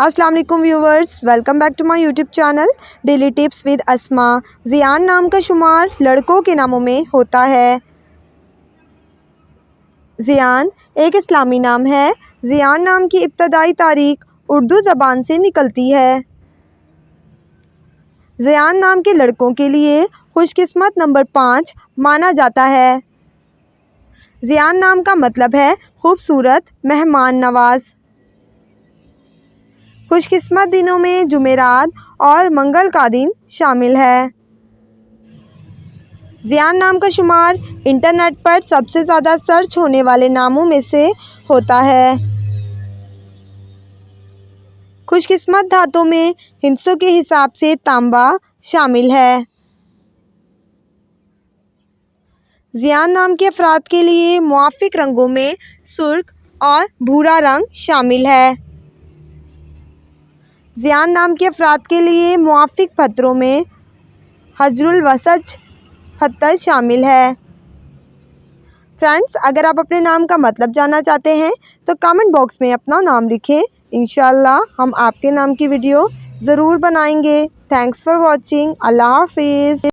अस्सलाम वालेकुम viewers, welcome back to my YouTube channel daily tips with Asma. Ziyan नाम का शुमार लड़कों के नामों में होता है। ज़ियान एक इस्लामी नाम है। ज़ियान नाम की इब्तदाई तारीख उर्दू ज़बान से निकलती है। ज़ियान नाम के लड़कों के लिए खुशकिस्मत नंबर 5 माना जाता है। ज़ियान नाम का मतलब है खूबसूरत, मेहमान नवाज। खुशकिस्मत दिनों में जुमेरात और मंगल का दिन शामिल है। ज़ियान नाम का शुमार इंटरनेट पर सबसे ज़्यादा सर्च होने वाले नामों में से होता है। खुशकिस्मत धातों में हिस्सों के हिसाब से तांबा शामिल है। ज़ियान नाम के अफराद के लिए मुआफ़िक रंगों में सुर्ख और भूरा रंग शामिल है। ज़ियान नाम के अफराद के लिए मुआफ़िक पत्थरों में हजरुल वसज पत्थर शामिल है। फ्रेंड्स, अगर आप अपने नाम का मतलब जानना चाहते हैं तो कमेंट बॉक्स में अपना नाम लिखें। इंशाल्लाह हम आपके नाम की वीडियो ज़रूर बनाएंगे। Thanks for watching. अल्लाह हाफिज़।